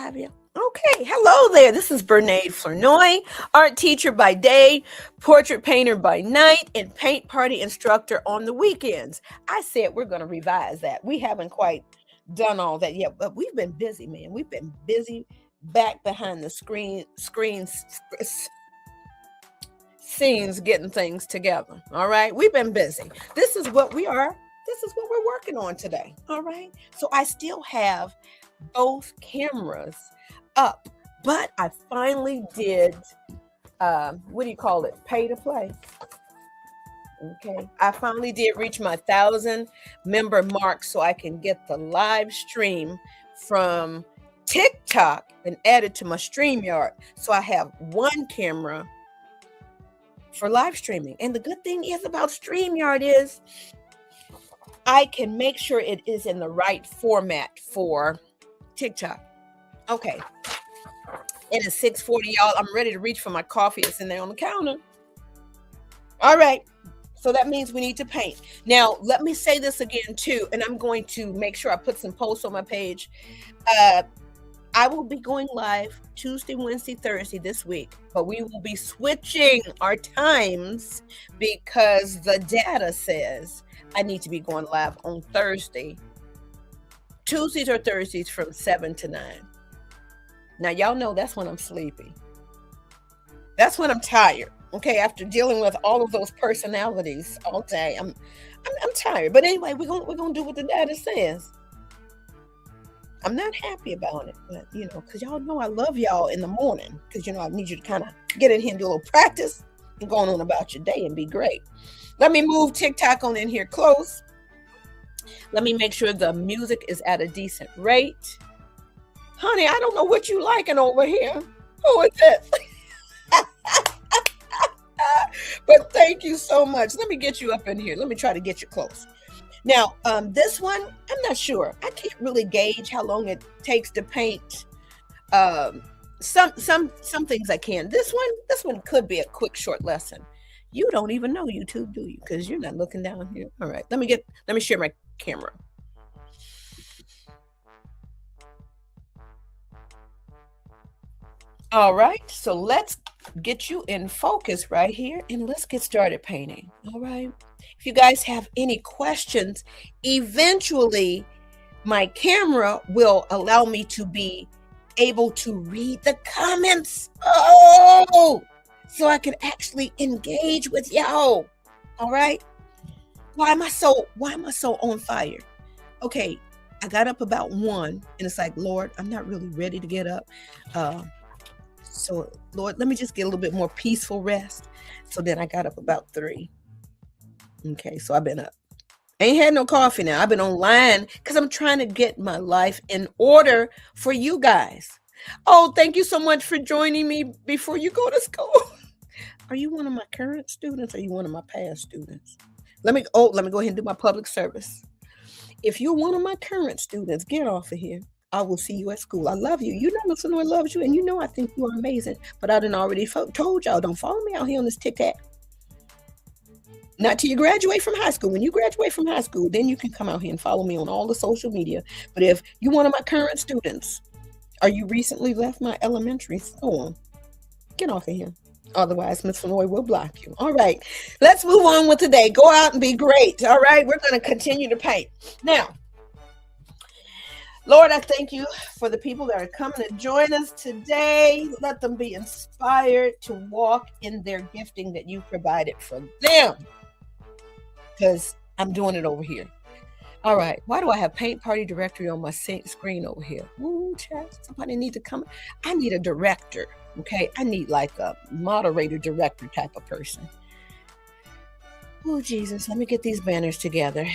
have you. Okay, hello there. This is Bernaid Flournoy, art teacher by day, portrait painter by night, and paint party instructor on the weekends. I said we're going to revise that. We haven't quite done all that yet, but we've been busy, man. We've been busy back behind the scenes getting things together. All right, we've been busy. This is what we are. This is what we're working on today. All right, so I still have both cameras up, but I finally did what do you call it, pay to play. Okay, I finally did reach my 1,000 member mark, so I can get the live stream from TikTok and add it to my StreamYard. So I have one camera for live streaming. And the good thing is about StreamYard is I can make sure it is in the right format for TikTok. Okay. It is 6:40, y'all. I'm ready to reach for my coffee. It's in there on the counter. All right. So that means we need to paint. Now, let me say this again, too, and I'm going to make sure I put some posts on my page. I will be going live Tuesday, Wednesday, Thursday this week, but we will be switching our times because the data says I need to be going live on Thursday, Tuesdays or Thursdays from 7 to 9. Now, y'all know that's when I'm sleepy. That's when I'm tired. Okay, after dealing with all of those personalities all day, I'm tired. But anyway, we're gonna do what the data says. I'm not happy about it, but because y'all know I love y'all in the morning. Because I need you to kind of get in here and do a little practice and going on about your day and be great. Let me move TikTok on in here close. Let me make sure the music is at a decent rate. Honey, I don't know what you liking over here. Who is it? But thank you so much. Let me get you up in here. Let me try to get you close. Now, this one, I'm not sure. I can't really gauge how long it takes to paint. Some things I can. This one could be a quick, short lesson. You don't even know YouTube, do you? Because you're not looking down here. All right, let me share my camera. All right, so let's get you in focus right here and let's get started painting. All right, if you guys have any questions, eventually my camera will allow me to be able to read the comments. So I can actually engage with y'all. All right, why am I so on fire? Okay, I got up about 1 and it's like, Lord, I'm not really ready to get up. So, Lord, let me just get a little bit more peaceful rest. So then I got up about 3. Okay, so I've been up. Ain't had no coffee now. I've been online because I'm trying to get my life in order for you guys. Oh, thank you so much for joining me before you go to school. Are you one of my current students or are you one of my past students? Let me go ahead and do my public service. If you're one of my current students, get off of here. I will see you at school. I love you. You know Miss Lenore loves you, and I think you are amazing. But I done already told y'all, don't follow me out here on this TikTok. Not till you graduate from high school. When you graduate from high school, then you can come out here and follow me on all the social media. But if you're one of my current students, or you recently left my elementary school, get off of here. Otherwise, Miss Flournoy will block you. All right, let's move on with today. Go out and be great. All right, we're going to continue to paint. Now, Lord, I thank you for the people that are coming to join us today. Let them be inspired to walk in their gifting that you provided for them. Because I'm doing it over here. All right. Why do I have paint party directory on my screen over here? Ooh, chat. Somebody need to come. I need a director. Okay. I need like a moderator director type of person. Oh, Jesus. Let me get these banners together.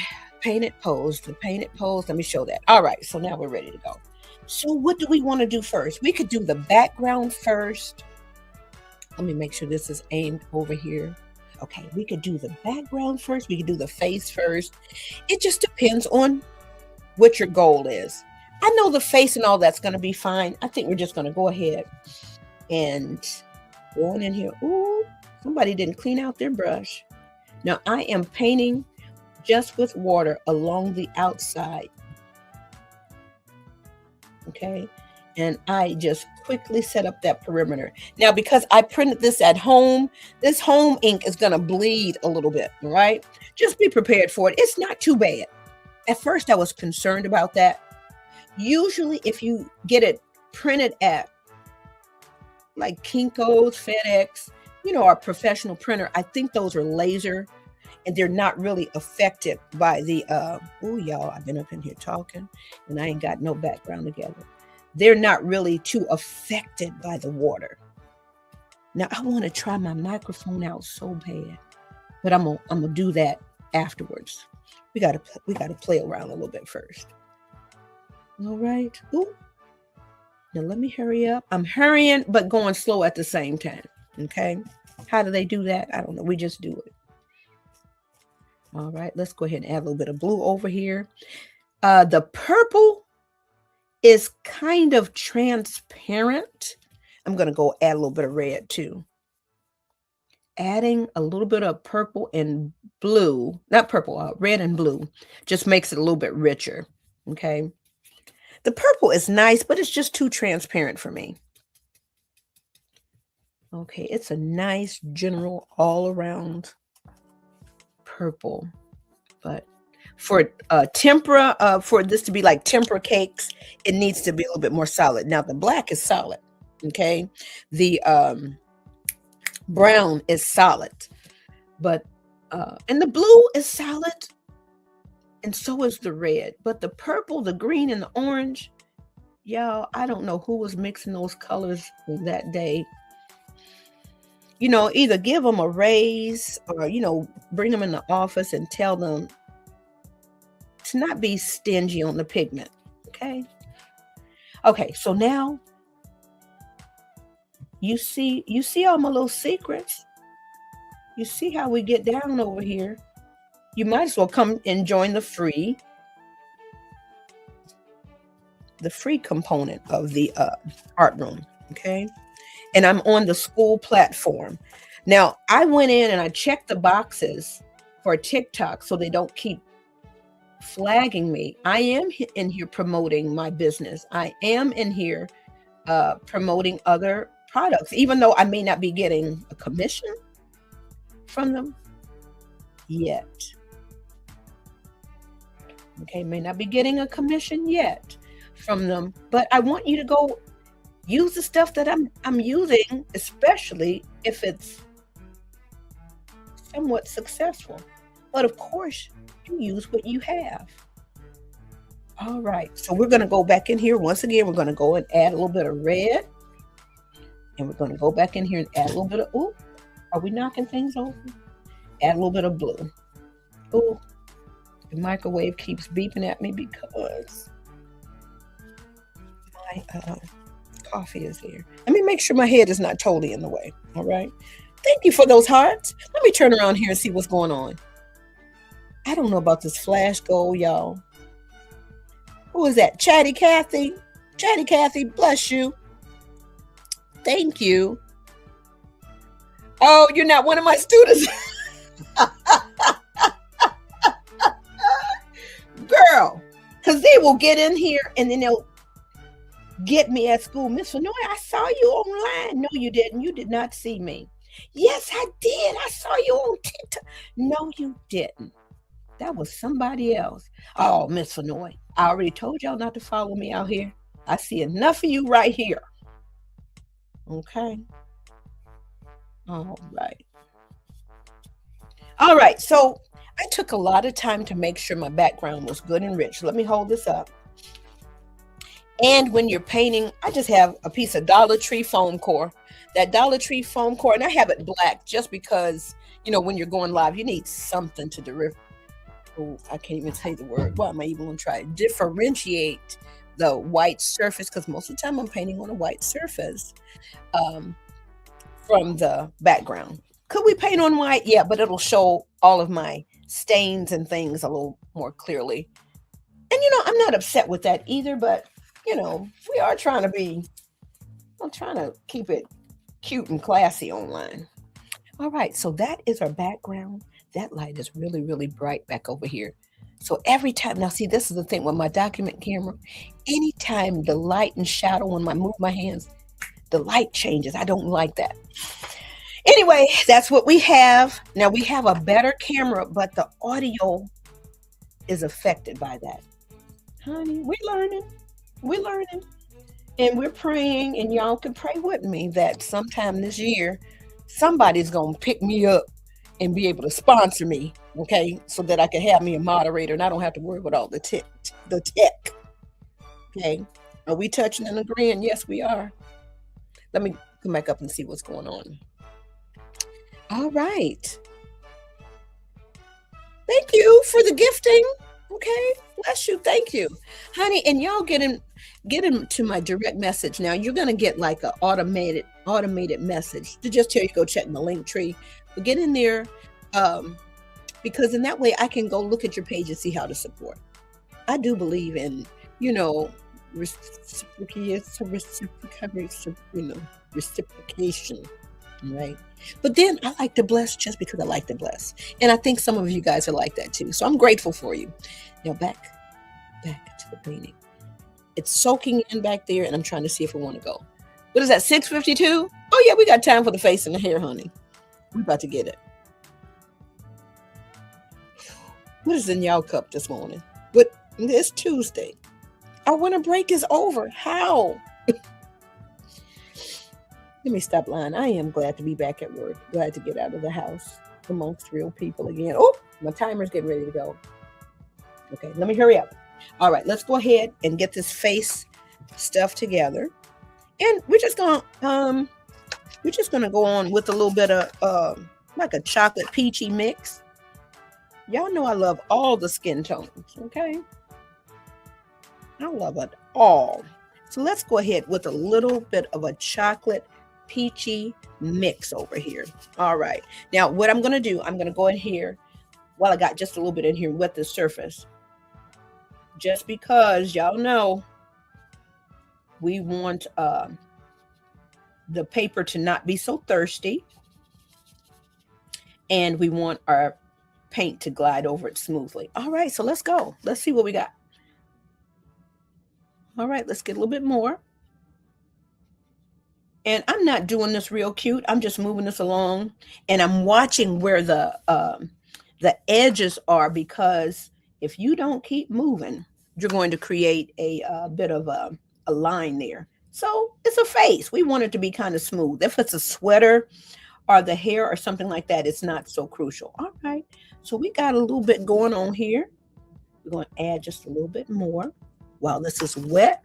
Painted pose. Let me show that. All right, so now we're ready to go. So what do we want to do first? We could do the background first. Let me make sure this is aimed over here. Okay, we could do the background first. We could do the face first. It just depends on what your goal is. I know the face and all that's going to be fine. I think we're just going to go ahead and go on in here. Ooh, somebody didn't clean out their brush. Now I am painting just with water along the outside. Okay. and I just quickly set up that perimeter. Now, because I printed this at home, this home ink is going to bleed a little bit, right? Just be prepared for it. It's not too bad. At first, I was concerned about that. Usually, if you get it printed at like Kinko's, FedEx, our professional printer, I think those are laser and they're not really affected by the, oh, y'all, I've been up in here talking and I ain't got no background together. They're not really too affected by the water. Now, I want to try my microphone out so bad, but I'm gonna do that afterwards. We gotta play around a little bit first. All right. Ooh. Now let me hurry up. I'm hurrying, but going slow at the same time. Okay. How do they do that? I don't know. We just do it. All right. Let's go ahead and add a little bit of blue over here. The purple is kind of transparent. I'm going to go add a little bit of red too. Adding a little bit of purple and blue, not purple, red and blue, just makes it a little bit richer. Okay. The purple is nice, but it's just too transparent for me. Okay, it's a nice general all-around purple. But for tempera, for this to be like tempera cakes, it needs to be a little bit more solid. Now, the black is solid, okay? The brown is solid. But, and the blue is solid. And so is the red. But the purple, the green, and the orange, y'all, I don't know who was mixing those colors that day. Either give them a raise or, bring them in the office and tell them to not be stingy on the pigment. Okay. Okay. So now you see all my little secrets. You see how we get down over here. You might as well come and join the free component of the art room, okay? And I'm on the school platform. Now, I went in and I checked the boxes for TikTok so they don't keep flagging me. I am in here promoting my business. I am in here promoting other products, even though I may not be getting a commission from them yet. Okay, may not be getting a commission yet from them, but I want you to go use the stuff that I'm using, especially if it's somewhat successful. But of course, you use what you have. All right, so we're going to go back in here once again. We're going to go and add a little bit of red, and we're going to go back in here and add a little bit of, ooh, are we knocking things over? Add a little bit of blue. Ooh. The microwave keeps beeping at me because my coffee is here. Let me make sure my head is not totally in the way. All right. Thank you for those hearts. Let me turn around here and see what's going on. I don't know about this flash gold, y'all. Who is that? Chatty Kathy. Chatty Kathy, bless you. Thank you. Oh, you're not one of my students. Girl, because they will get in here and then they'll get me at school. Miss Vanoy, I saw you online. No, you didn't. You did not see me. Yes, I did. I saw you on TikTok. No, you didn't. That was somebody else. Oh, Miss Vanoy, I already told y'all not to follow me out here. I see enough of you right here. Okay. All right. All right. So I took a lot of time to make sure my background was good and rich. Let me hold this up. And when you're painting, I just have a piece of Dollar Tree foam core. That Dollar Tree foam core, and I have it black just because, when you're going live, you need something to I can't even say the word. Why am I even going to try? Differentiate the white surface, because most of the time I'm painting on a white surface from the background. Could we paint on white? Yeah, but it'll show all of my stains and things a little more clearly. And, I'm not upset with that either, but, we are trying to keep it cute and classy online. All right, so that is our background. That light is really, really bright back over here. So every time, now see, this is the thing with my document camera. Anytime the light and shadow, when I move my hands, the light changes. I don't like that. Anyway, that's what we have. Now we have a better camera, but the audio is affected by that. Honey, we're learning. We're learning. And we're praying, and y'all can pray with me that sometime this year, somebody's going to pick me up and be able to sponsor me, okay, so that I can have me a moderator and I don't have to worry about all the tech. Okay, are we touching and agreeing? Yes, we are. Let me come back up and see what's going on. All right. Thank you for the gifting. Okay, bless you. Thank you, honey. And y'all get into my direct message. Now you're gonna get like an automated message to just tell you go check my link tree. But get in there, because in that way I can go look at your page and see how to support. I do believe in, reciprocation, right? But then I like to bless just because I like to bless. And I think some of you guys are like that too. So I'm grateful for you. Now back to the painting. It's soaking in back there, and I'm trying to see if I want to go. What is that, 6:52? Oh yeah, we got time for the face and the hair, honey. We're about to get it. What is in y'all cup this morning? But it's Tuesday. Our winter break is over. How? Let me stop lying. I am glad to be back at work. Glad to get out of the house amongst real people again. Oh, my timer's getting ready to go. Okay, let me hurry up. All right, let's go ahead and get this face stuff together. And we're just gonna go on with a little bit of like a chocolate peachy mix. Y'all know I love all the skin tones, okay? I love it all. So let's go ahead with a little bit of a chocolate peachy mix over here. All right. Now, what I'm going to do, I'm going to go in here while I got just a little bit in here with the surface. Just because y'all know we want the paper to not be so thirsty. And we want our paint to glide over it smoothly. All right, so let's go. Let's see what we got. All right, let's get a little bit more. And I'm not doing this real cute. I'm just moving this along, and I'm watching where the edges are, because if you don't keep moving, you're going to create a bit of a line there. So it's a face. We want it to be kind of smooth. If it's a sweater or the hair or something like that, it's not so crucial. All right, so we got a little bit going on here. We're going to add just a little bit more while this is wet.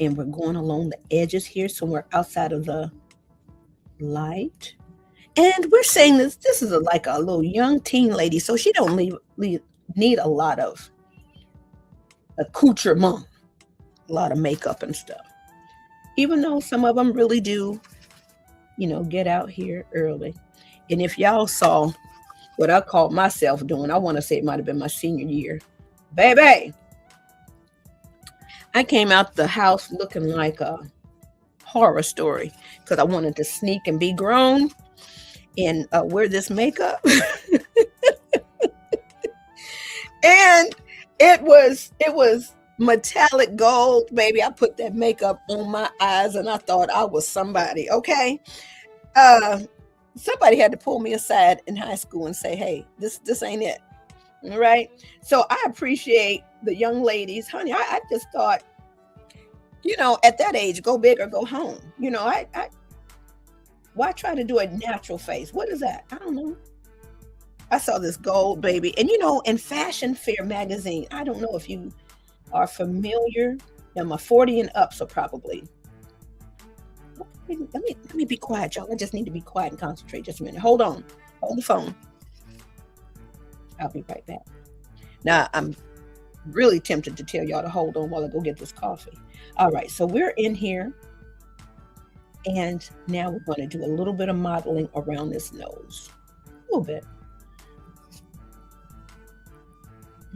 And we're going along the edges here, so we're outside of the light. And we're saying this is like a little young teen lady, so she don't need a lot of accoutrement, a lot of makeup and stuff. Even though some of them really do, get out here early. And if y'all saw what I called myself doing, I want to say it might have been my senior year. Baby, I came out the house looking like a horror story because I wanted to sneak and be grown and wear this makeup. And it was metallic gold, baby. I put that makeup on my eyes and I thought I was somebody, okay? Somebody had to pull me aside in high school and say, hey, this ain't it. All right. So I appreciate the young ladies. Honey, I just thought, at that age, go big or go home. Why try to do a natural face? What is that? I don't know. I saw this gold, baby. And in Fashion Fair magazine, I don't know if you are familiar. Now, my 40 and up, so probably. Let me be quiet, y'all. I just need to be quiet and concentrate just a minute. Hold on. Hold the phone. I'll be right back. Now, I'm really tempted to tell y'all to hold on while I go get this coffee. All right, so we're in here. And now we're going to do a little bit of modeling around this nose. A little bit.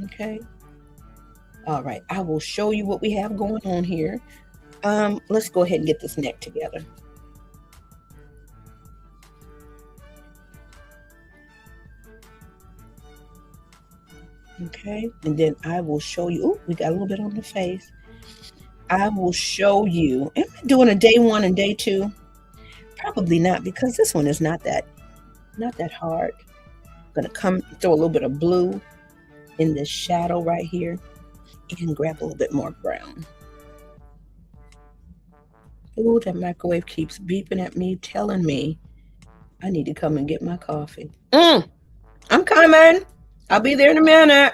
Okay. All right, I will show you what we have going on here. Let's go ahead and get this neck together. Okay, and then I will show you. Oh, we got a little bit on the face. I will show you. Am I doing a day 1 and day 2? Probably not, because this one is not that hard. I'm gonna come throw a little bit of blue in this shadow right here and grab a little bit more brown. Ooh, that microwave keeps beeping at me, telling me I need to come and get my coffee. I'm coming. I'll be there in a minute.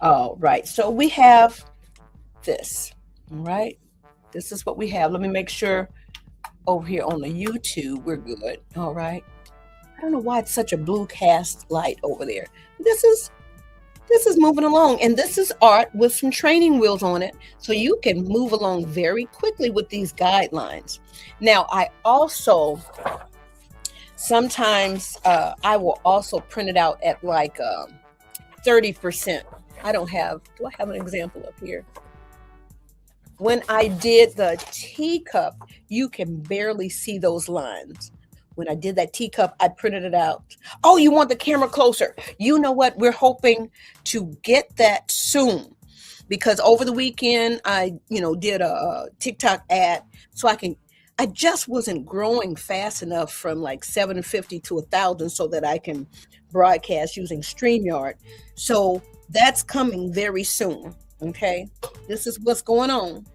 All right, so we have this. All right, this is what we have. Let me make sure over here on the YouTube we're good. All right, I don't know why it's such a blue cast light over there. This is moving along, and this is art with some training wheels on it, so you can move along very quickly with these guidelines. Now, I also sometimes I will also print it out at like 30%. Do I have an example up here? When I did the teacup, you can barely see those lines. When I did that teacup, I printed it out. Oh, you want the camera closer? You know what? We're hoping to get that soon, because over the weekend I, did a TikTok ad, so I just wasn't growing fast enough from like 750 to 1,000 so that I can broadcast using StreamYard. So that's coming very soon. Okay, this is what's going on.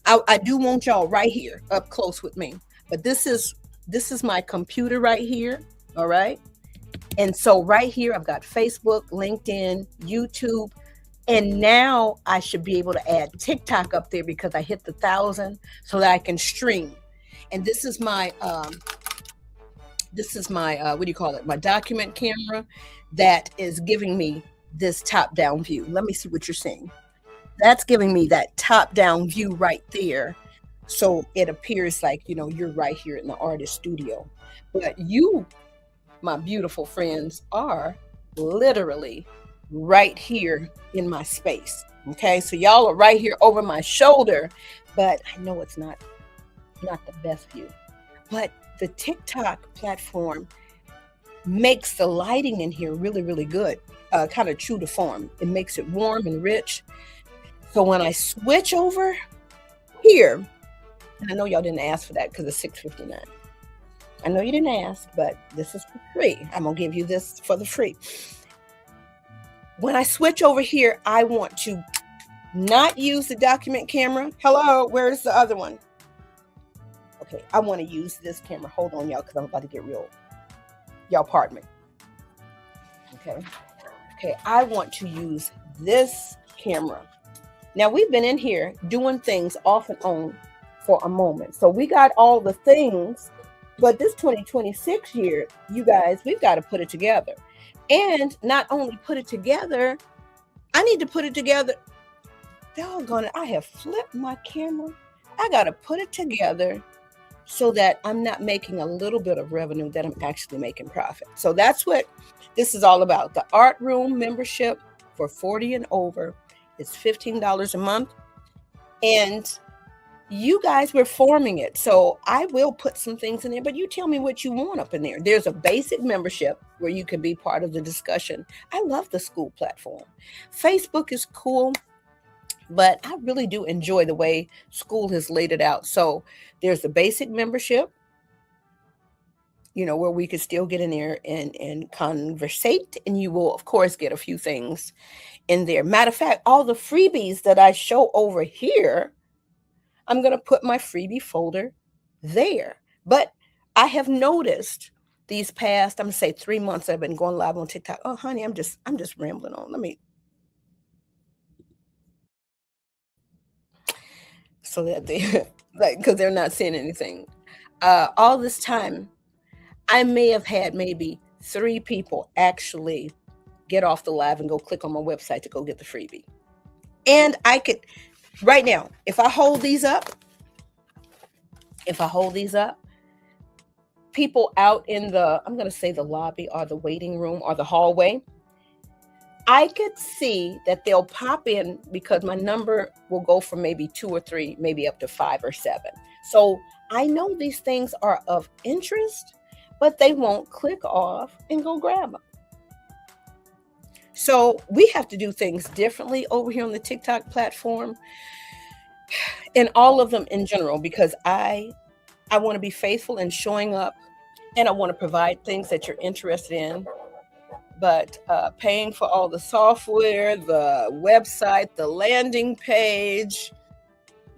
I do want y'all right here up close with me, but this is my computer right here. All right, and so right here I've got Facebook, LinkedIn, YouTube, and now I should be able to add TikTok up there because I hit the 1,000 so that I can stream. And this is my what do you call it, my document camera that is giving me this top down view. Let me see what you're seeing. That's giving me that top down view right there, so it appears like you're right here in the artist studio, but you, my beautiful friends, are literally right here in my space. Okay, so y'all are right here over my shoulder, but I know it's not the best view. But the TikTok platform makes the lighting in here really, really good, kind of true to form. It makes it warm and rich. So when I switch over here, and I know y'all didn't ask for that because it's $6.59. I know you didn't ask, but this is for free. I'm gonna give you this for the free. When I switch over here, I want to not use the document camera. Hello, where's the other one? Okay, I want to use this camera. Hold on, y'all, because I'm about to get real. Y'all pardon me. Okay, I want to use this camera. Now, we've been in here doing things off and on for a moment. So we got all the things, but this 2026 year, you guys, we've got to put it together. And not only put it together, I need to put it together. Doggone it, I have flipped my camera. I got to put it together so that I'm not making a little bit of revenue, that I'm actually making profit. So that's what this is all about. The art room membership for 40 and over is $15 a month. And you guys were forming it. So I will put some things in there, but you tell me what you want up in there. There's a basic membership where you can be part of the discussion. I love the school platform. Facebook is cool, but I really do enjoy the way school has laid it out. So there's a basic membership, where we could still get in there and conversate. And you will, of course, get a few things in there. Matter of fact, all the freebies that I show over here, I'm going to put my freebie folder there. But I have noticed these past, I'm going to say 3 months, I've been going live on TikTok. Oh, honey, I'm just rambling on. Let me. So that they, because they're not seeing anything. All this time, I may have had maybe 3 people actually get off the live and go click on my website to go get the freebie. And I could, right now, if I hold these up, people out in the, I'm going to say the lobby or the waiting room or the hallway, I could see that they'll pop in because my number will go from maybe 2 or 3, maybe up to 5 or 7. So I know these things are of interest, but they won't click off and go grab them. So we have to do things differently over here on the TikTok platform, and all of them in general, because I want to be faithful in showing up, and I want to provide things that you're interested in. But paying for all the software, the website, the landing page,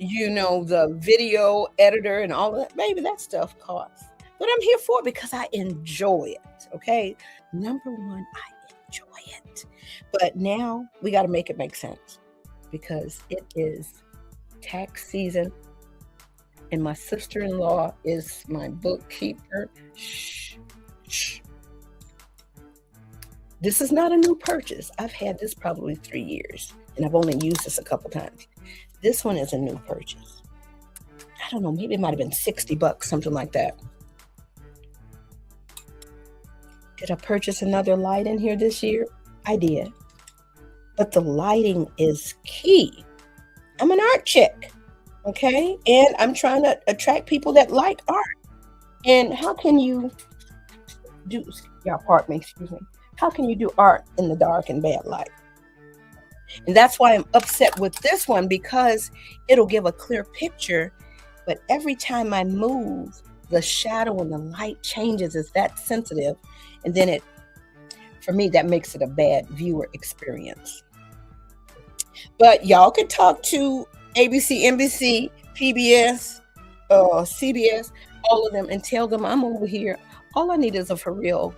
the video editor and all of that, maybe that stuff costs. But I'm here for it because I enjoy it. Okay. Number one, I enjoy it. But now we got to make it make sense, because it is tax season and my sister-in-law is my bookkeeper. Shh. This is not a new purchase. I've had this probably 3 years, and I've only used this a couple times. This one is a new purchase. I don't know, maybe it might have been $60, something like that. Did I purchase another light in here this year? I did. But the lighting is key. I'm an art chick, okay? And I'm trying to attract people that like art. And how can you do, excuse me. How can you do art in the dark and bad light? And that's why I'm upset with this one, because it'll give a clear picture, but every time I move, the shadow and the light changes. It's that sensitive. And then for me, that makes it a bad viewer experience. But y'all can talk to ABC, NBC, PBS, CBS, all of them, and tell them I'm over here. All I need is a for real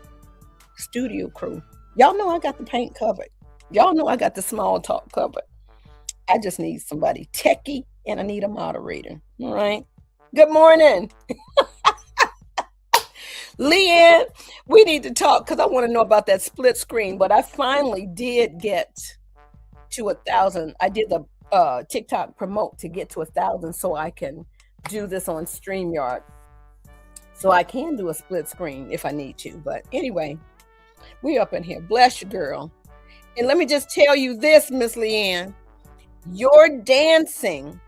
studio crew. Y'all know I got the paint covered. Y'all know I got the small talk covered. I just need somebody techie, and I need a moderator. All right. Good morning. Leanne, we need to talk because I want to know about that split screen. But I finally did get to 1,000. I did the TikTok promote to get to 1,000 so I can do this on StreamYard. So I can do a split screen if I need to. But anyway, we up in here. Bless you, girl. And let me just tell you this, Miss Leanne. Your dancing,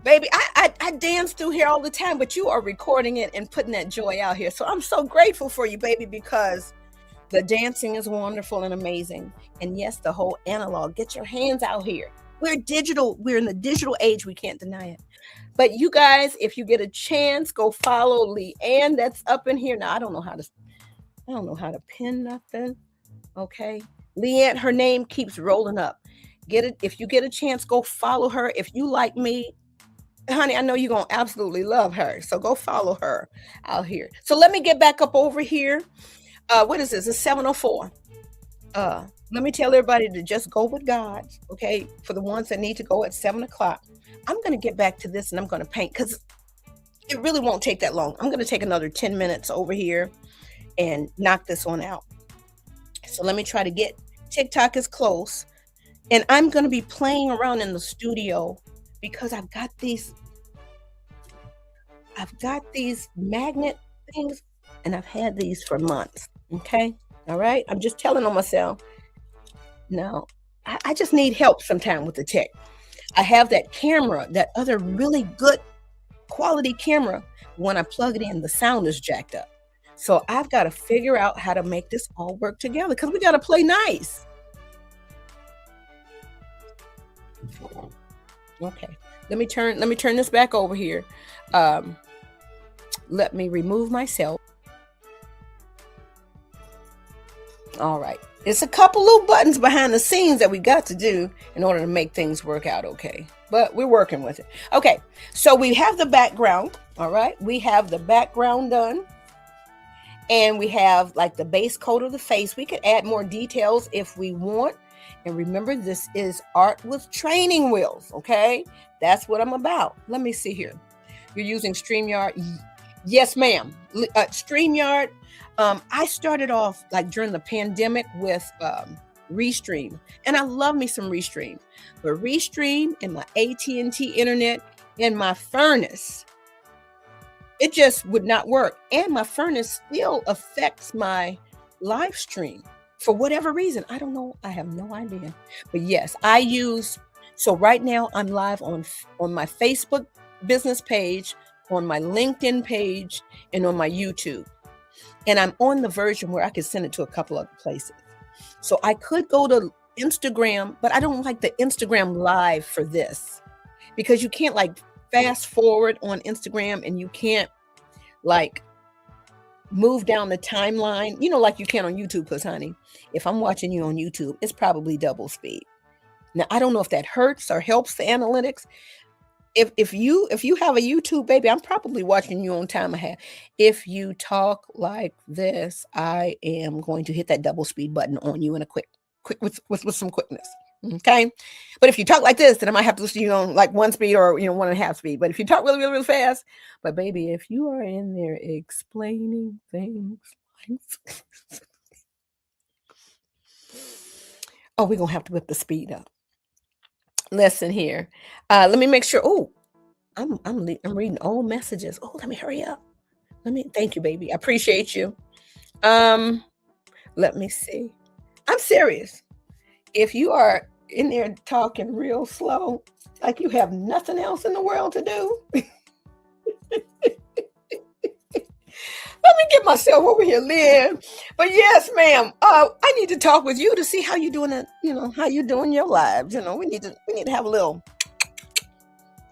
baby, I dance through here all the time, but you are recording it and putting that joy out here. So I'm so grateful for you, baby, because the dancing is wonderful and amazing. And yes, the whole analog. Get your hands out here. We're digital. We're in the digital age. We can't deny it. But you guys, if you get a chance, go follow Leanne. That's up in here. Now, I don't know how to pin nothing. Okay. Leanne, her name keeps rolling up. Get it. If you get a chance, go follow her. If you like me, honey, I know you're going to absolutely love her. So go follow her out here. So let me get back up over here. What is this? It's 7:04. Let me tell everybody to just go with God. Okay. For the ones that need to go at 7 o'clock, I'm going to get back to this and I'm going to paint because it really won't take that long. I'm going to take another 10 minutes over here and knock this one out. So let me try to get TikTok is close. And I'm going to be playing around in the studio because I've got these magnet things and I've had these for months. Okay. All right. I'm just telling on myself. Now, I just need help sometime with the tech. I have that camera, that other really good quality camera. When I plug it in, the sound is jacked up. So I've got to figure out how to make this all work together because we got to play nice. Okay. Let me turn this back over here. Let me remove myself. All right. It's a couple little buttons behind the scenes that we got to do in order to make things work out okay. But we're working with it. Okay. So we have the background. All right. We have the background done. And we have like the base coat of the face. We could add more details if we want. And remember, this is art with training wheels. Okay. That's what I'm about. Let me see here. You're using StreamYard. Yes, ma'am. StreamYard. I started off like during the pandemic with Restream, and I love me some Restream. But Restream and my AT&T internet and my furnace, it just would not work. And my furnace still affects my live stream for whatever reason. I don't know. I have no idea. But yes, so right now I'm live on my Facebook business page, on my LinkedIn page, and on my YouTube. And I'm on the version where I could send it to a couple other places. So I could go to Instagram, but I don't like the Instagram live for this because you can't like fast forward on Instagram and you can't like move down the timeline, like you can on YouTube. Because, honey, if I'm watching you on YouTube, it's probably double speed. Now, I don't know if that hurts or helps the analytics. If you have a YouTube, baby, I'm probably watching you on time and a half. If you talk like this, I am going to hit that double speed button on you in a quick with some quickness. Okay. But if you talk like this, then I might have to listen to you on like 1 speed or 1.5 speed. But if you talk really, really, really fast, but baby, if you are in there explaining things like oh, we're gonna have to whip the speed up. Listen here. Let me make sure. Oh, I'm reading old messages. Oh, let me hurry up. Thank you, baby. I appreciate you. Let me see. I'm serious. If you are in there talking real slow, like you have nothing else in the world to do, let me get myself over here, Lynn. But yes, ma'am, I need to talk with you to see how you doing it. How you doing your lives. We need to have a little.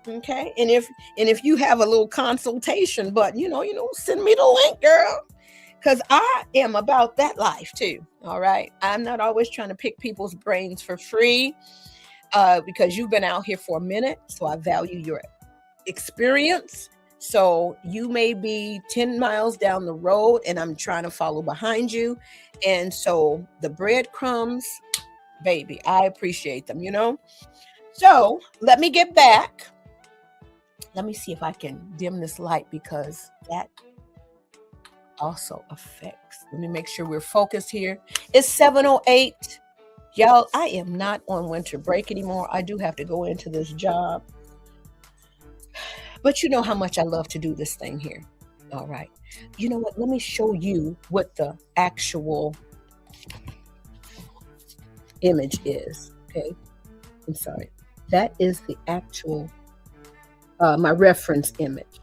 Okay, and if you have a little consultation, but send me the link, girl. Because I am about that life too. All right. I'm not always trying to pick people's brains for free because you've been out here for a minute. So I value your experience. So you may be 10 miles down the road and I'm trying to follow behind you. And so the breadcrumbs, baby, I appreciate them, So let me get back. Let me see if I can dim this light because that also affects. Let me make sure we're focused here. It's 7:08. Y'all, I am not on winter break anymore. I do have to go into this job. But you know how much I love to do this thing here. All right. You know what? Let me show you what the actual image is. Okay. I'm sorry. That is the actual, my reference image.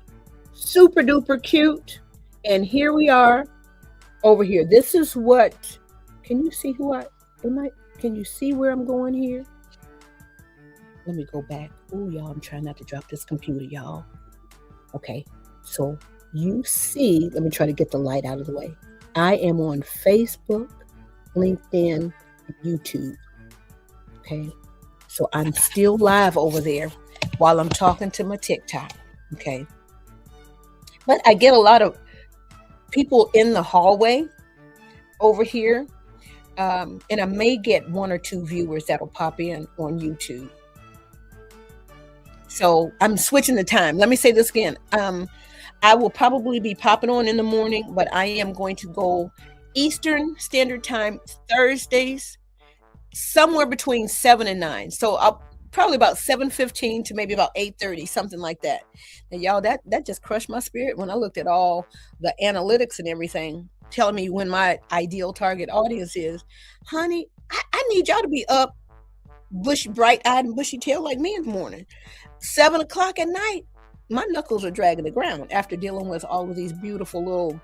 Super duper cute. And here we are over here. This is what, can you see can you see where I'm going here? Let me go back. Oh, y'all, I'm trying not to drop this computer, y'all. Okay, so you see, let me try to get the light out of the way. I am on Facebook, LinkedIn, YouTube. Okay, so I'm still live over there while I'm talking to my TikTok. Okay, but I get a lot of people in the hallway over here. And I may get 1 or 2 viewers that'll pop in on YouTube. So I'm switching the time. Let me say this again. I will probably be popping on in the morning, but I am going to go Eastern Standard Time Thursdays, somewhere between 7 and 9. So I'll probably about 7:15 to maybe about 8:30, something like that. And y'all, that just crushed my spirit when I looked at all the analytics and everything telling me when my ideal target audience is. Honey, I need y'all to be up bright-eyed and bushy-tailed like me in the morning. 7 o'clock at night, my knuckles are dragging the ground after dealing with all of these beautiful little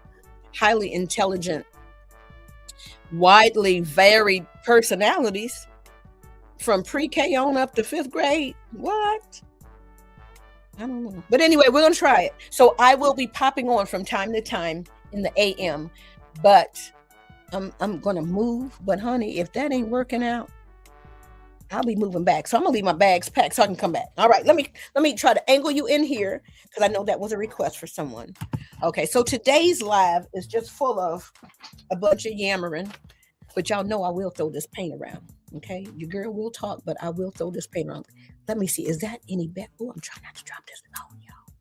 highly intelligent, widely varied personalities from pre-K on up to 5th grade. What? I don't know. But anyway, we're going to try it. So I will be popping on from time to time in the AM, but I'm going to move. But honey, if that ain't working out, I'll be moving back. So I'm going to leave my bags packed so I can come back. All right. Let me try to angle you in here because I know that was a request for someone. Okay. So today's live is just full of a bunch of yammering, but y'all know I will throw this paint around. Okay. Your girl will talk, but I will throw this paint around. Let me see. Is that any better? Oh, I'm trying not to drop this phone, y'all.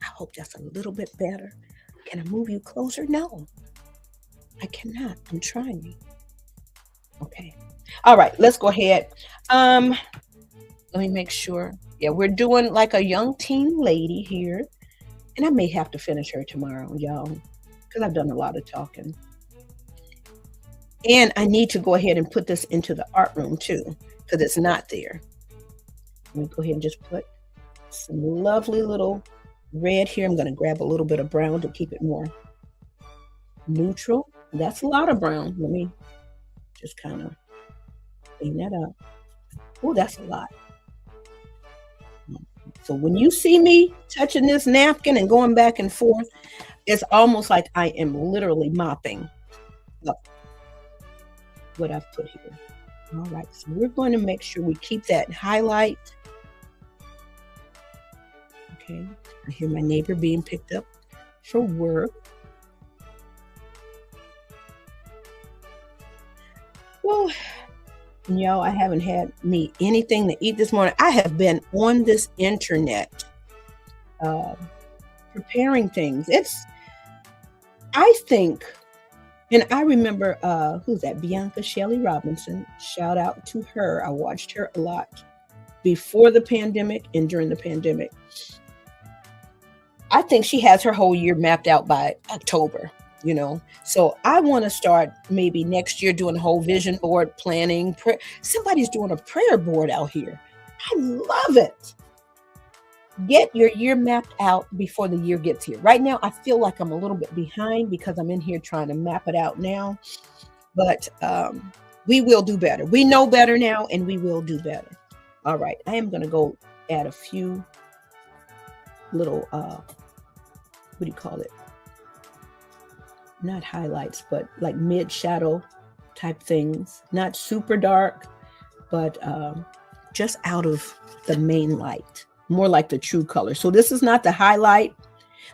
I hope that's a little bit better. Can I move you closer? No, I cannot. I'm trying. Okay. All right. Let's go ahead. Let me make sure. Yeah, we're doing like a young teen lady here. And I may have to finish her tomorrow, y'all, because I've done a lot of talking. And I need to go ahead and put this into the art room too, because it's not there. Let me go ahead and just put some lovely little red here. I'm going to grab a little bit of brown to keep it more neutral. That's a lot of brown. Let me just kind of clean that up. Oh, that's a lot. So when you see me touching this napkin and going back and forth, it's almost like I am literally mopping up what I've put here. All right, so we're going to make sure we keep that highlight. Okay, I hear my neighbor being picked up for work. Well, y'all, I haven't had me anything to eat this morning. I have been on this internet preparing things. I think, and I remember, who's that? Bianca Shelley Robinson. Shout out to her. I watched her a lot before the pandemic and during the pandemic. I think she has her whole year mapped out by October, So I want to start maybe next year doing a whole vision board planning. Somebody's doing a prayer board out here. I love it. Get your year mapped out before the year gets here. Right now, I feel like I'm a little bit behind because I'm in here trying to map it out now. But we will do better. We know better now, and we will do better. All right. I am going to go add a few little, what do you call it? Not highlights, but like mid shadow type things. Not super dark, but just out of the main light. More like the true color. So this is not the highlight.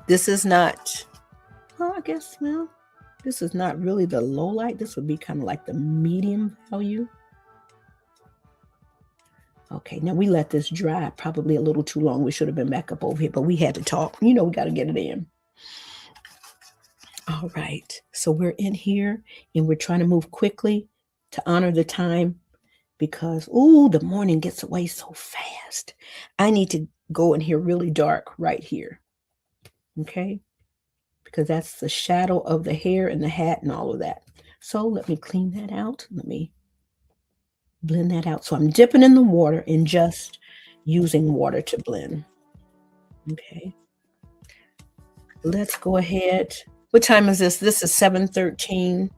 This is not, this is not really the low light. This would be kind of like the medium value. Okay, now we let this dry probably a little too long. We should have been back up over here, but we had to talk. We got to get it in. All right, so we're in here and we're trying to move quickly to honor the time because, the morning gets away so fast. I need to go in here really dark right here, okay? Because that's the shadow of the hair and the hat and all of that. So let me clean that out. Let me blend that out. So I'm dipping in the water and just using water to blend. Okay. Let's go ahead. What time is this? This is 7:13.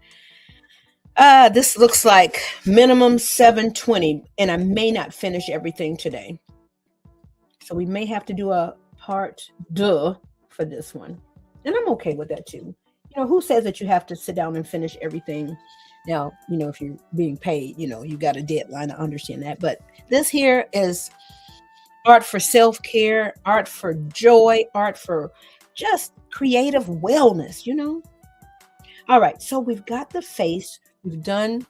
This looks like minimum 7:20, and I may not finish everything today. So we may have to do a part 2 for this one. And I'm okay with that too. Who says that you have to sit down and finish everything? Now, if you're being paid, you got a deadline. I understand that. But this here is art for self-care, art for joy, art for just creative wellness, All right, so we've got the face. We've done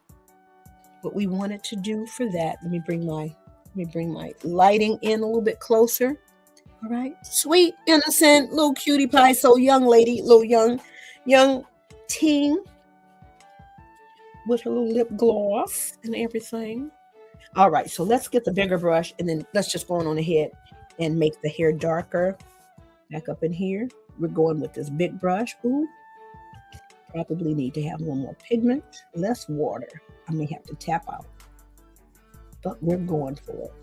what we wanted to do for that. Let me bring my lighting in a little bit closer. All right, sweet, innocent, little cutie pie. So young lady, little young teen with her little lip gloss and everything. All right, so let's get the bigger brush and then let's just go on ahead and make the hair darker. Back up in here. We're going with this big brush. Ooh, probably need to have one more pigment, less water. I may have to tap out, but we're going for it.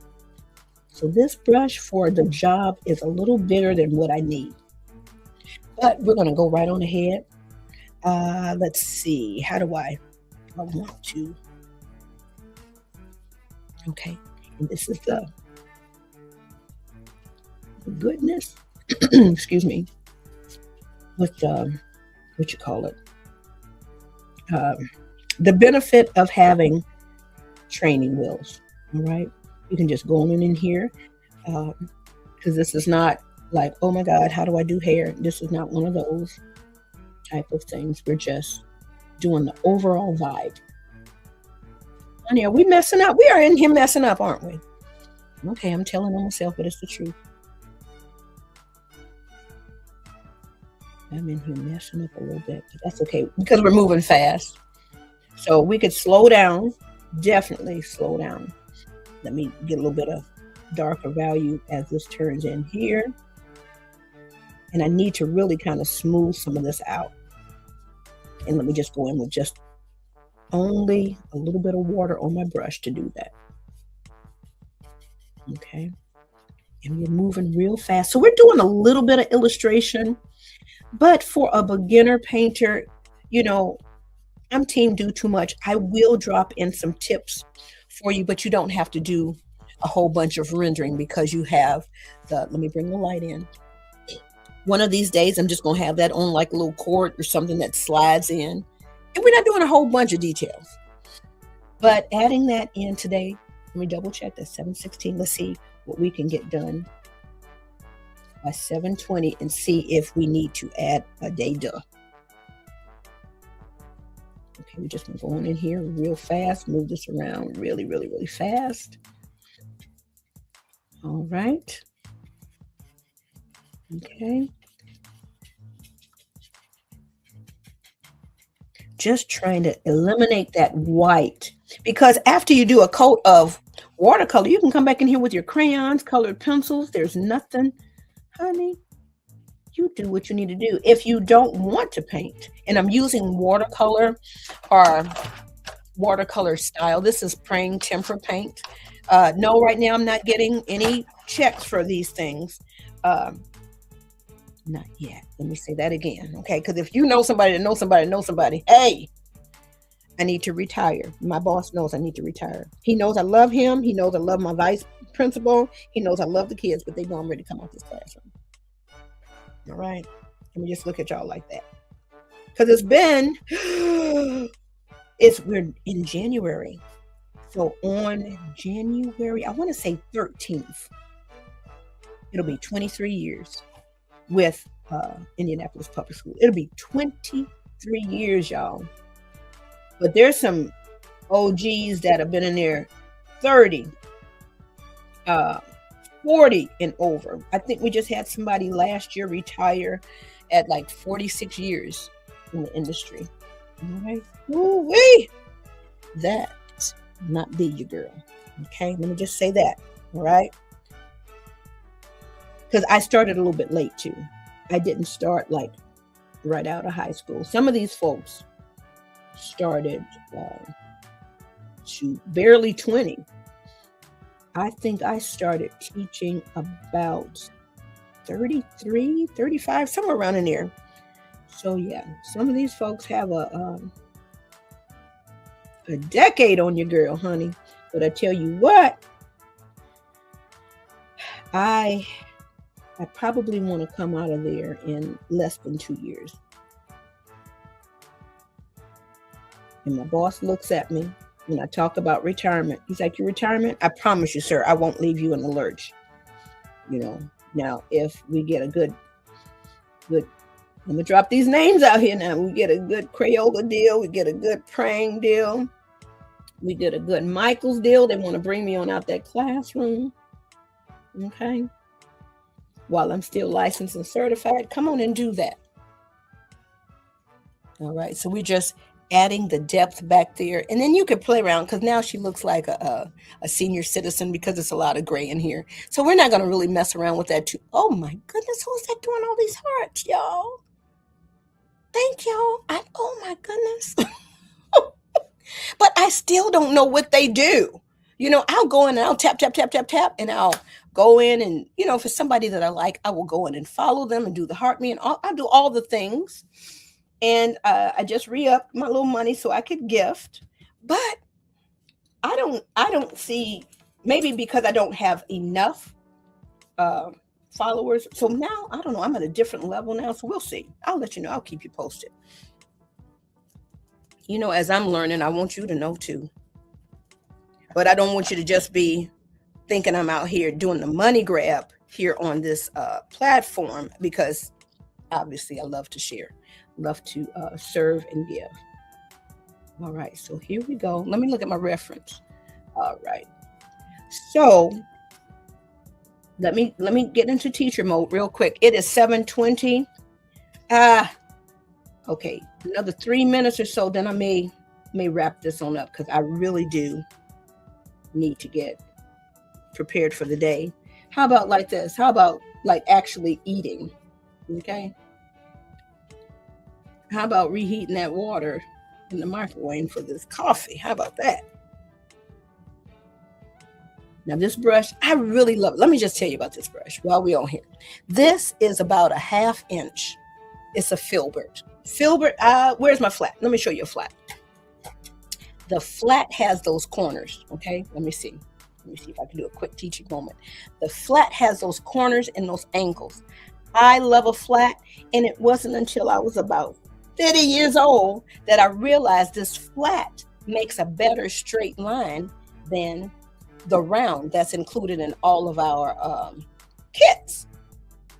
So this brush for the job is a little bigger than what I need, but we're going to go right on ahead. Let's see. How do I want to? Okay. And this is the goodness. Excuse me. With what you call it? The benefit of having training wheels. All right. You can just go on in here because this is not like, oh my God, how do I do hair? This is not one of those type of things. We're just doing the overall vibe. Honey, are we messing up? We are in here messing up, aren't we? Okay, I'm telling on myself, but it's the truth. I'm in here messing up a little bit, but that's okay because we're moving fast. So we could slow down, definitely slow down. Let me get a little bit of darker value as this turns in here. And I need to really kind of smooth some of this out. And let me just go in with just only a little bit of water on my brush to do that. Okay. And we're moving real fast. So we're doing a little bit of illustration, but for a beginner painter, you know, I'm team do too much. I will drop in some tips for you, but you don't have to do a whole bunch of rendering because you have let me bring the light in. One of these days, I'm just going to have that on like a little cord or something that slides in. And we're not doing a whole bunch of details. But adding that in today, let me double check that 7:16. Let's see what we can get done by 7:20 and see if we need to add a data. Okay, we're just going to go on in here real fast, move this around really, really, really fast. All right. Okay. Just trying to eliminate that white, because after you do a coat of watercolor, you can come back in here with your crayons, colored pencils. There's nothing, honey. You do what you need to do. If you don't want to paint, and I'm using watercolor or watercolor style. This is praying tempera paint. No, right now I'm not getting any checks for these things. Not yet. Let me say that again. Okay. Because if you know somebody that knows somebody, hey, I need to retire. My boss knows I need to retire. He knows I love him. He knows I love my vice principal. He knows I love the kids, but they know I'm ready to come out this classroom. All right. Let me just look at y'all like that. Because it's been, we're in January. So on January, I want to say 13th, it'll be 23 years with Indianapolis Public School. It'll be 23 years, y'all. But there's some OGs that have been in there 30, 40 and over. I think we just had somebody last year retire at like 46 years in the industry. All right. Ooh-wee. That's not be your girl. Okay. Let me just say that. All right. Because I started a little bit late too. I didn't start like right out of high school. Some of these folks started to barely 20. I think I started teaching about 33, 35, somewhere around in there. So yeah, some of these folks have a decade on your girl, honey. But I tell you what, I probably want to come out of there in less than 2 years. And my boss looks at me when I talk about retirement. He's like, your retirement? I promise you, sir, I won't leave you in the lurch. You know, now if we get a good, I'm going to drop these names out here now. We get a good Crayola deal. We get a good Prang deal. We get a good Michaels deal. They want to bring me on out that classroom. Okay. While I'm still licensed and certified, come on and do that. All right. So we just adding the depth back there, and then you could play around because now she looks like a senior citizen because it's a lot of gray in here. So we're not going to really mess around with that too. Oh my goodness, who's that doing all these hearts, y'all? Thank y'all. Oh my goodness. But I still don't know what they do. You know, I'll go in and I'll tap, tap, tap, tap, tap, and I'll go in and, you know, if it's somebody that I like, I will go in and follow them and do the heart me, and I'll do all the things. And I just re-upped my little money so I could gift. But I don't see, maybe because I don't have enough followers. So now, I don't know, I'm at a different level now. So we'll see. I'll let you know. I'll keep you posted. You know, as I'm learning, I want you to know too. But I don't want you to just be thinking I'm out here doing the money grab here on this platform, because obviously I love to share. Love to serve and give. All right, so here we go. Let me look at my reference. All right, so let me get into teacher mode real quick. It is 7:20. Okay, another 3 minutes or so, then I may wrap this on up, because I really do need to get prepared for the day. How about like this? How about like actually eating? Okay. How about reheating that water in the microwave for this coffee? How about that? Now this brush, I really love it. Let me just tell you about this brush while we're on here. This is about a 1/2 inch It's a filbert. Filbert, where's my flat? Let me show you a flat. The flat has those corners, okay? Let me see. Let me see if I can do a quick teaching moment. The flat has those corners and those angles. I love a flat, and it wasn't until I was about 30 years old that I realized this flat makes a better straight line than the round that's included in all of our kits.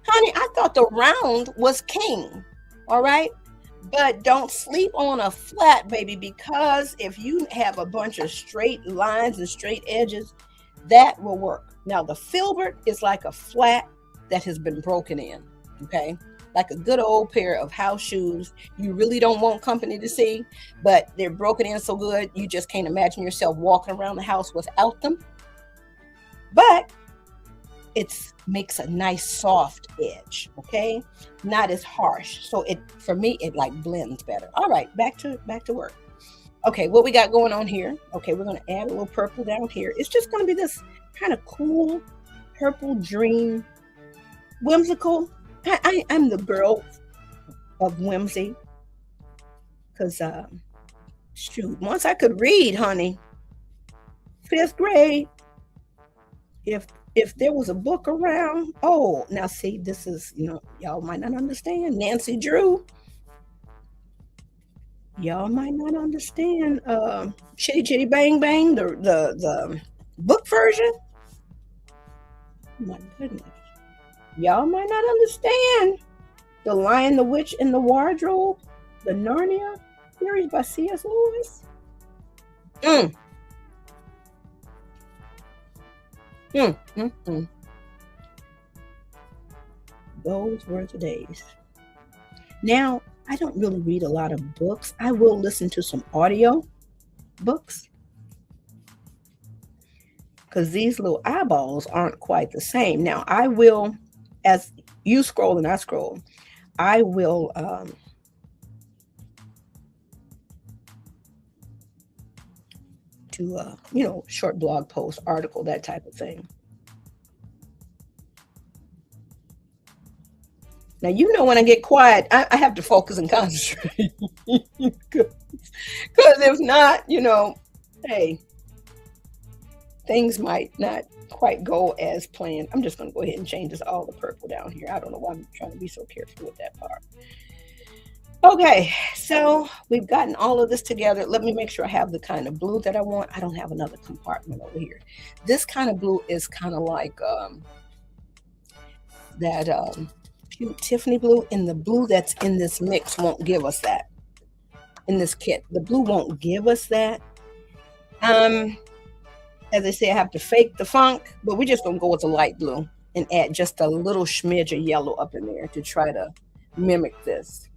Honey, I thought the round was king, all right? But don't sleep on a flat, baby, because if you have a bunch of straight lines and straight edges, that will work. Now, the filbert is like a flat that has been broken in, okay? Like a good old pair of house shoes you really don't want company to see, but they're broken in so good, you just can't imagine yourself walking around the house without them. But it makes a nice soft edge, okay? Not as harsh. So for me, it like blends better. All right, back to work. Okay, what we got going on here? Okay, we're gonna add a little purple down here. It's just gonna be this kind of cool purple dream, whimsical. I'm the girl of whimsy, because shoot, once I could read, honey, 5th grade, if there was a book around, oh, now see, this is, y'all might not understand. Nancy Drew, y'all might not understand. Chitty Chitty Bang Bang, the book version. My goodness, y'all might not understand. The Lion, the Witch, and the Wardrobe, the Narnia series by C.S. Lewis. Those were the days. Now, I don't really read a lot of books. I will listen to some audio books, because these little eyeballs aren't quite the same. Now, I will, as you scroll and I scroll, I will do short blog post, article, that type of thing. Now, when I get quiet, I have to focus and concentrate. Because if not, hey, things might not quite go as planned. I'm just going to go ahead and change this all the purple down here. I don't know why I'm trying to be so careful with that part. Okay, so we've gotten all of this together. Let me make sure I have the kind of blue that I want. I don't have another compartment over here. This kind of blue is kind of like that cute Tiffany blue, and the blue that's in this mix won't give us that. In this kit, the blue won't give us that. As I say, I have to fake the funk, but we're just gonna go with the light blue and add just a little smidge of yellow up in there to try to mimic this.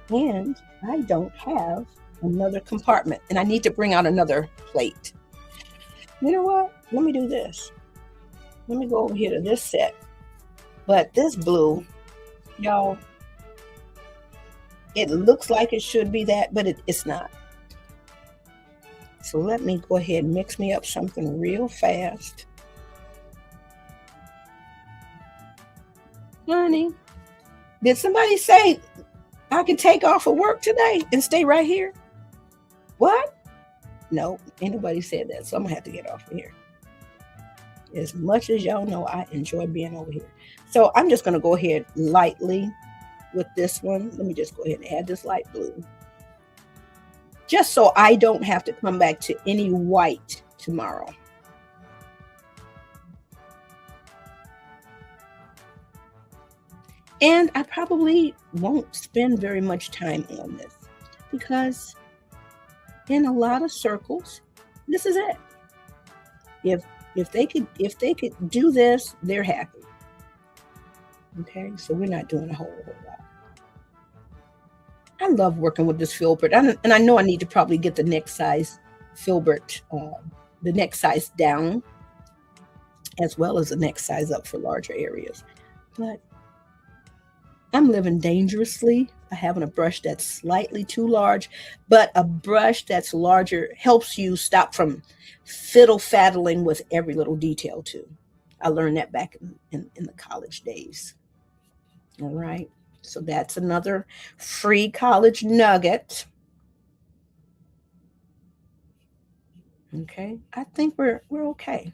And I don't have another compartment, and I need to bring out another plate. You know what? Let me do this. Let me go over here to this set. But this blue, y'all, it looks like it should be that, but it's not. So let me go ahead and mix me up something real fast. Honey, did somebody say I can take off of work today and stay right here? What? No, ain't nobody said that, so I'm gonna have to get off of here. As much as y'all know, I enjoy being over here. So I'm just gonna go ahead lightly with this one. Let me just go ahead and add this light blue, just so I don't have to come back to any white tomorrow. And I probably won't spend very much time on this, because in a lot of circles, this is it. If they could do this, they're happy. Okay, so we're not doing a whole lot. I love working with this filbert, and I know I need to probably get the next size filbert, the next size down, as well as the next size up for larger areas. But I'm living dangerously by having a brush that's slightly too large, but a brush that's larger helps you stop from fiddle-faddling with every little detail too. I learned that back in the college days. All right. So that's another free college nugget. Okay, I think we're okay.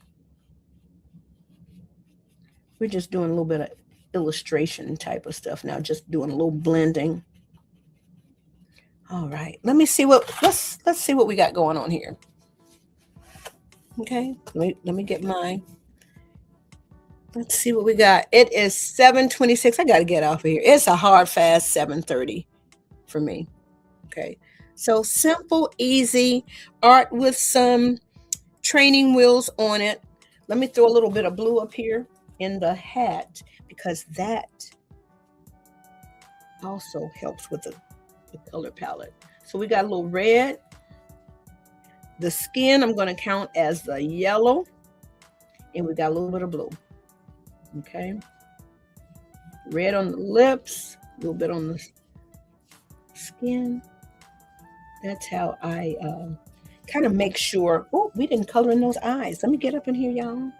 We're just doing a little bit of illustration type of stuff now, just doing a little blending. All right, let me see what let's see what we got going on here. Okay, let me get mine. Let's see what we got. It is 7:26. I got to get off of here. It's a hard fast 7:30 for me. Okay, so simple, easy art with some training wheels on it. Let me throw a little bit of blue up here in the hat because that also helps with the color palette. So we got a little red. The skin I'm going to count as the yellow, and we got a little bit of blue. Okay, red on the lips, a little bit on the skin. That's how I kind of make sure. Oh, we didn't color in those eyes. Let me get up in here, y'all.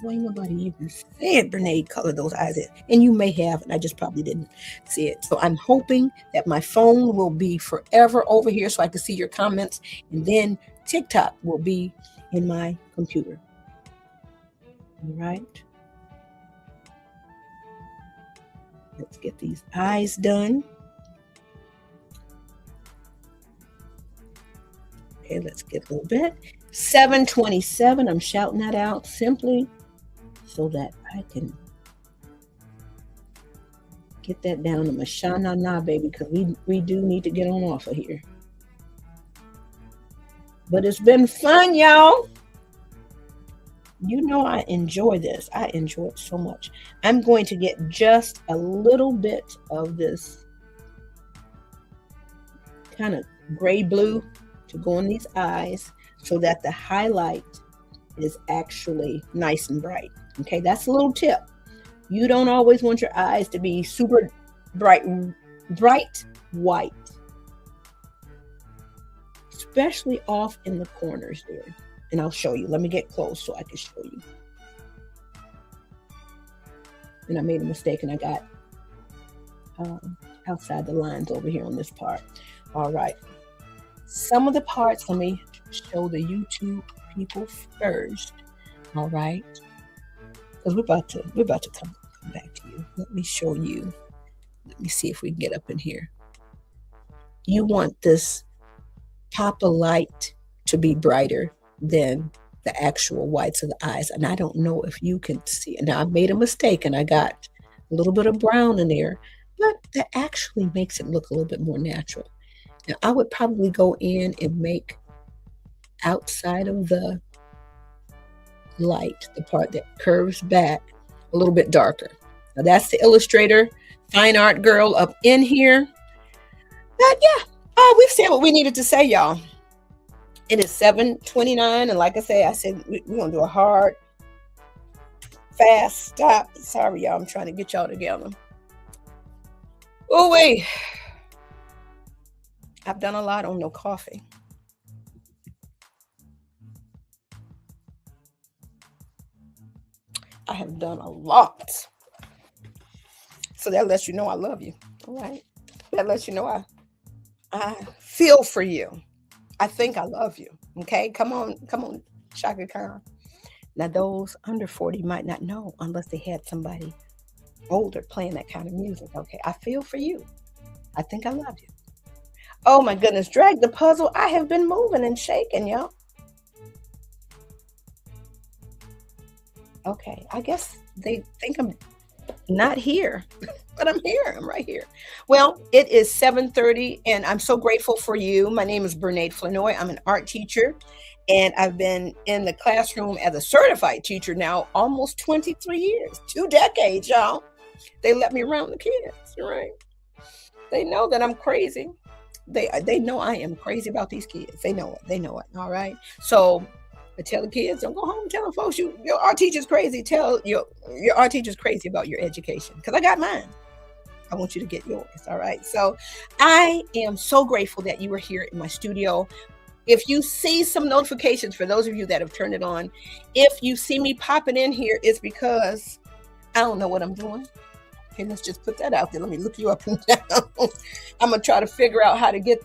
Why ain't nobody even said Brene colored those eyes in? And you may have, and I just probably didn't see it. So I'm hoping that my phone will be forever over here so I can see your comments, and then TikTok will be in my computer. All right. Let's get these eyes done. Okay, let's get a little bit. 7:27. I'm shouting that out simply so that I can get that down to Mashana na, baby, because we do need to get on off of here. But it's been fun, y'all. You know I enjoy this. I enjoy it so much. I'm going to get just a little bit of this kind of gray blue to go in these eyes so that the highlight is actually nice and bright. Okay, that's a little tip. You don't always want your eyes to be super bright white, especially off in the corners there. And I'll show you. Let me get close so I can show you. And I made a mistake and I got outside the lines over here on this part. All right. Some of the parts, let me show the YouTube people first. All right. Because we're about to come back to you. Let me show you. Let me see if we can get up in here. You want this pop of light to be brighter than the actual whites of the eyes. And I don't know if you can see it. Now I made a mistake and I got a little bit of brown in there, but that actually makes it look a little bit more natural. Now I would probably go in and make outside of the light, the part that curves back, a little bit darker. Now that's the illustrator, fine art girl up in here. But yeah, we've said what we needed to say, y'all. It is 7:29, and like I said we're gonna do a hard, fast stop. Sorry, y'all. I'm trying to get y'all together. Oh wait, I've done a lot on no coffee. I have done a lot. So that lets you know I love you. All right. That lets you know I feel for you. I think I love you. Okay. Come on, Shaka Khan. Now those under 40 might not know unless they had somebody older playing that kind of music. Okay. I feel for you. I think I love you. Oh my goodness. Drag the puzzle. I have been moving and shaking, y'all. Okay, I guess they think I'm not here, but I'm here. I'm right here. Well, it is 7:30, and I'm so grateful for you. My name is Brene Flanoy. I'm an art teacher, and I've been in the classroom as a certified teacher now almost 23 years, 2 decades, y'all. They let me around the kids, right? They know that I'm crazy. They know I am crazy about these kids. They know it. They know it. All right. So I tell the kids, don't go home telling folks your art teacher's crazy. Tell your art teacher's crazy about your education, because I got mine. I want you to get yours. All right. So I am so grateful that you were here in my studio. If you see some notifications, for those of you that have turned it on, if you see me popping in here, it's because I don't know what I'm doing. Okay, let's just put that out there. Let me look you up and down. I'm gonna try to figure out how to get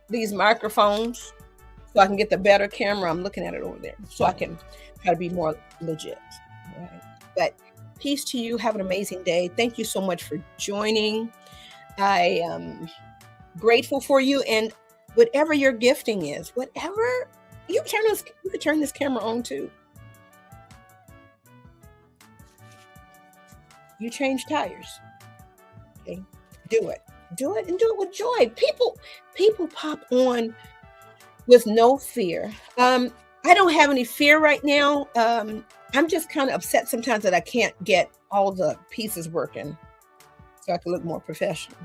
these microphones so I can get the better camera. I'm looking at it over there so I can try to be more legit. All right. But peace to you. Have an amazing day. Thank you so much for joining. I am grateful for you, and whatever your gifting is, whatever you could turn this camera on too. You change tires. Okay. Do it. Do it and do it with joy. People pop on with no fear. I don't have any fear right now. I'm just kind of upset sometimes that I can't get all the pieces working so I can look more professional.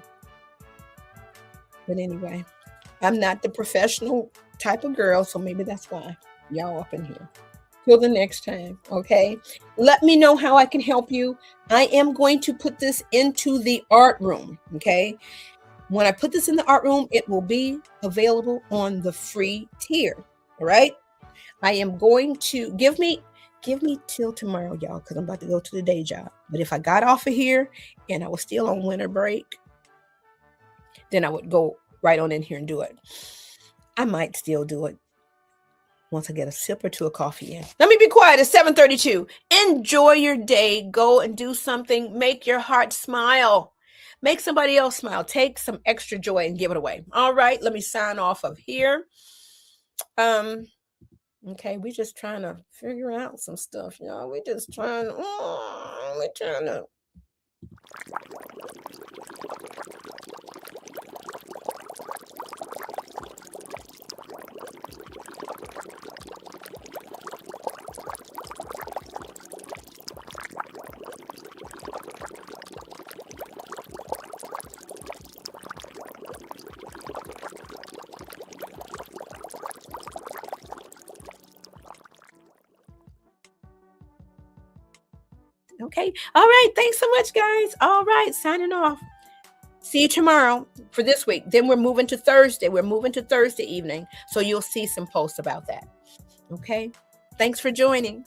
But anyway, I'm not the professional type of girl, so maybe that's why y'all up in here. Till the next time, okay? Let me know how I can help you. I am going to put this into the art room, okay? When I put this in the art room, it will be available on the free tier, all right? I am going to give me till tomorrow, y'all, because I'm about to go to the day job. But if I got off of here and I was still on winter break, then I would go right on in here and do it. I might still do it once I get a sip or two of coffee in. Let me be quiet. It's 7:32. Enjoy your day. Go and do something. Make your heart smile. Make somebody else smile. Take some extra joy and give it away. All right. Let me sign off of here. Okay. We're just trying to figure out some stuff, y'all. We're just trying to. Okay. All right. Thanks so much, guys. All right. Signing off. See you tomorrow for this week. Then we're moving to Thursday. We're moving to Thursday evening. So you'll see some posts about that. Okay. Thanks for joining.